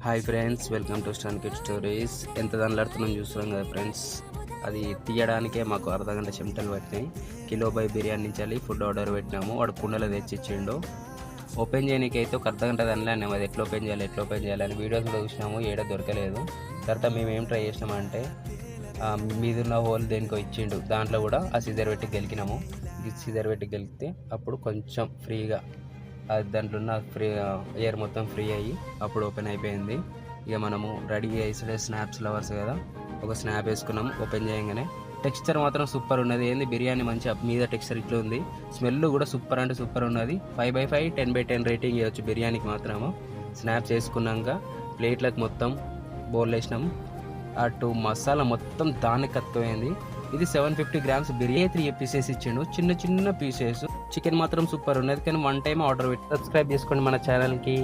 Hi friends, welcome to Stan Kid stories. ఎంత దానిలాడుతున్నాం చూస్తున్నాం కదా ఫ్రెండ్స్. అది తీయడానికే మాకు అర్ధగంట చెమటలు పట్టినాయి. కిలో బై బిర్యానీ నుంచి ఫుడ్ ఆర్డర్ పెట్టినాము. వాడు కుండలో తెచ్చిచ్చిండు. ఓపెన్ చేయడానికి అయితే ఒక అర్ధగంట దానిలో అది ఎట్లా ఓపెన్ చేయాలి అని వీడియోస్ కూడా చూసినాము. ఏడ దొరకలేదు. తర్వాత మేము ఏం ట్రై చేసినామంటే మీదున్న హోల్ దేనికో ఇచ్చిండు. దాంట్లో కూడా ఆ సిజర్ పెట్టి గెలికినాము. సిజర్ పెట్టి గెలికితే అప్పుడు కొంచెం ఫ్రీగా దాంట్లో ఉన్న ఎయిర్ మొత్తం ఫ్రీ అయ్యి అప్పుడు ఓపెన్ అయిపోయింది. ఇక మనము రెడీ చేసే స్నాప్స్ లవర్స్ కదా, ఒక స్నాప్ వేసుకున్నాం. ఓపెన్ చేయగానే టెక్స్చర్ మాత్రం సూపర్ ఉన్నది. ఏంది బిర్యానీ మంచిగా మీద టెక్స్చర్ ఇట్లా ఉంది. స్మెల్ కూడా సూపర్ అంటే సూపర్ ఉన్నది. 5/5 10/10 రేటింగ్ ఇవ్వచ్చు బిర్యానీకి మాత్రము. స్నాప్స్ వేసుకున్నాక ప్లేట్లకు మొత్తం బౌల్ వేసినాం. అటు మసాలా మొత్తం దానికి కక్కువైంది. ఇది 750 grams బిర్యానీ. 3 పీసెస్ ఇచ్చిండు, చిన్న చిన్న పీసెస్. చికెన్ మాత్రం సూపర్ ఉన్నది. కానీ 1 time ఆర్డర్ పెట్టి సబ్స్క్రైబ్ చేసుకోండి మన ఛానల్కి.